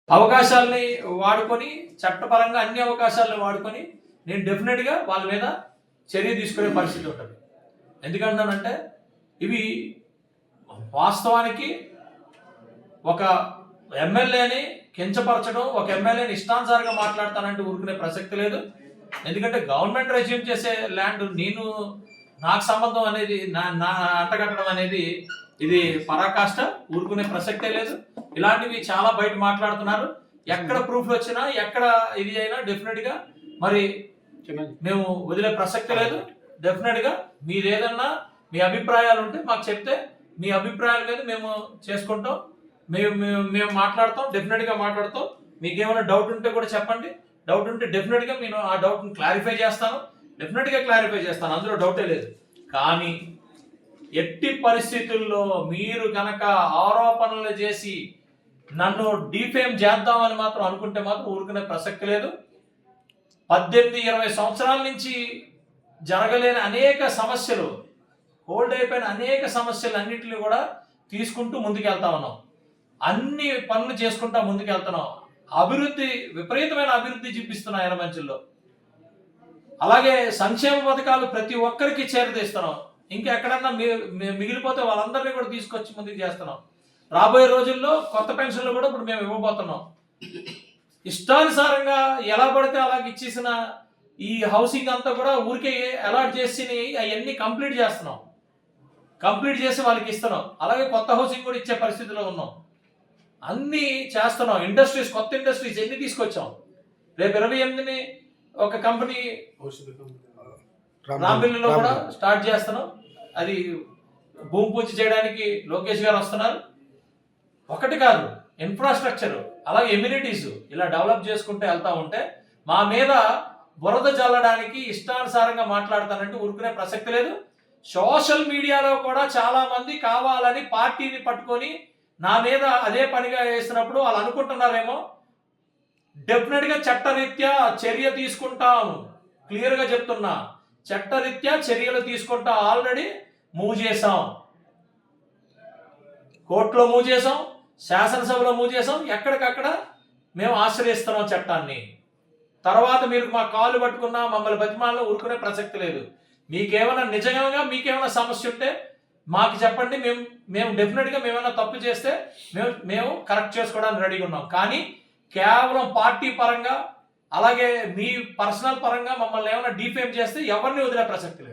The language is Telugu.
అవకాశాలని వాడుకొని చట్టపరంగా అన్ని అవకాశాలను వాడుకొని నేను డెఫినెట్గా వాళ్ళ మీద చర్య తీసుకునే పరిస్థితి ఉంటుంది. ఎందుకంటానంటే ఇవి వాస్తవానికి ఒక ఎమ్మెల్యేని కించపరచడం, ఒక ఎమ్మెల్యేని ఇష్టానుసారంగా మాట్లాడతానంటే ఊరుకునే ప్రసక్తి లేదు. ఎందుకంటే గవర్నమెంట్ రెజ్యూమ్ చేసే ల్యాండ్ నాకు సంబంధం అనేది నా అంటగట్టడం అనేది ఇది పరాకాష్ట, ఊరుకునే ప్రసక్తే లేదు. ఇలాంటివి చాలా బయట మాట్లాడుతున్నారు. ఎక్కడ ప్రూఫ్లు వచ్చినా ఎక్కడ ఇది అయినా డెఫినెట్గా మరి మేము వదిలే ప్రసక్తి లేదు. డెఫినెట్గా మీరు ఏదన్నా మీ అభిప్రాయాలు ఉంటే మాకు చెప్తే మీ అభిప్రాయాల మీద మేము చేసుకుంటాం, మేము మాట్లాడతాం, డెఫినెట్గా మాట్లాడతాం. మీకు ఏమైనా డౌట్ ఉంటే కూడా చెప్పండి. డౌట్ ఉంటే డెఫినెట్గా నేను ఆ డౌట్ని క్లారిఫై చేస్తాను, డెఫినెట్గా క్లారిఫై చేస్తాను, అందులో డౌటే లేదు. కానీ ఎట్టి పరిస్థితుల్లో మీరు గనక ఆరోపణలు చేసి నన్ను డిఫేమ్ చేద్దామని మాత్రం అనుకుంటే మాత్రం ఊరుకునే ప్రసక్తి లేదు. 18-20 సంవత్సరాల నుంచి జరగలేని అనేక సమస్యలు, హోల్డ్ అయిపోయిన అనేక సమస్యలు అన్నింటినీ కూడా తీసుకుంటూ ముందుకెళ్తా ఉన్నాం. అన్ని పనులు చేసుకుంటా ముందుకెళ్తున్నాం. అభివృద్ధి, విపరీతమైన అభివృద్ధి చూపిస్తున్నాం ఎర్రమంచిల్లో. అలాగే సంక్షేమ పథకాలు ప్రతి ఒక్కరికి చేరదీస్తున్నాం. ఇంకెక్కడన్నా మిగిలిపోతే వాళ్ళందరినీ కూడా తీసుకొచ్చి ముందుకు చేస్తున్నాం. రాబోయే రోజుల్లో కొత్త పెన్షన్లు కూడా ఇప్పుడు మేము ఇవ్వబోతున్నాం. ఇష్టానుసారంగా ఎలా పడితే అలాగ ఇచ్చేసిన ఈ హౌసింగ్ అంతా కూడా ఊరికే అలాట్ చేసి అవన్నీ కంప్లీట్ చేస్తున్నాం, కంప్లీట్ చేసి వాళ్ళకి ఇస్తున్నాం. అలాగే కొత్త హౌసింగ్ కూడా ఇచ్చే పరిస్థితిలో ఉన్నాం. అన్నీ చేస్తున్నాం. ఇండస్ట్రీస్, కొత్త ఇండస్ట్రీస్ ఎన్ని తీసుకొచ్చాం. రేపు 28ని ఒక కంపెనీ రాంబిల్లిలో కూడా స్టార్ట్ చేస్తున్నాం. అది భూమి పూజ చేయడానికి లోకేష్ గారు వస్తున్నారు. ఒకటి కాదు, ఇన్ఫ్రాస్ట్రక్చర్ అలాగే ఎమ్యూనిటీస్ ఇలా డెవలప్ చేసుకుంటూ వెళ్తా ఉంటే మా మీద బురద చల్లడానికి ఇష్టానుసారంగా మాట్లాడతానంటే ఊరుకునే ప్రసక్తి లేదు. సోషల్ మీడియాలో కూడా చాలా మంది కావాలని పార్టీని పట్టుకొని నా మీద అదే పనిగా వేసినప్పుడు వాళ్ళు అనుకుంటున్నారేమో. డెఫినెట్గా చట్టరీత్యా చర్య తీసుకుంటాం. క్లియర్గా చెప్తున్నా, చట్టరీత్యా చర్యలు తీసుకుంటా. ఆల్రెడీ మూవ్ చేసాం, కోర్టులో మూవ్ చేసాం, శాసనసభలో మూవ్ చేసాం. ఎక్కడికక్కడ మేము ఆశ్రయిస్తున్నాం చట్టాన్ని. తర్వాత మీరు మా కాళ్ళు పట్టుకున్నా మమ్మల్ని బతిమాలలో ఊరుకునే ప్రసక్తి లేదు. మీకేమైనా సమస్య ఉంటే మాకు చెప్పండి. మేము డెఫినెట్గా మేమైనా తప్పు చేస్తే మేము కరెక్ట్ చేసుకోవడానికి రెడీగా ఉన్నాం. కానీ కేవలం పార్టీ పరంగా అలాగే మీ పర్సనల్ పరంగా మమ్మల్ని ఏమైనా డిఫేమ్ చేస్తే ఎవరిని వదిలే ప్రసక్తి లేదు.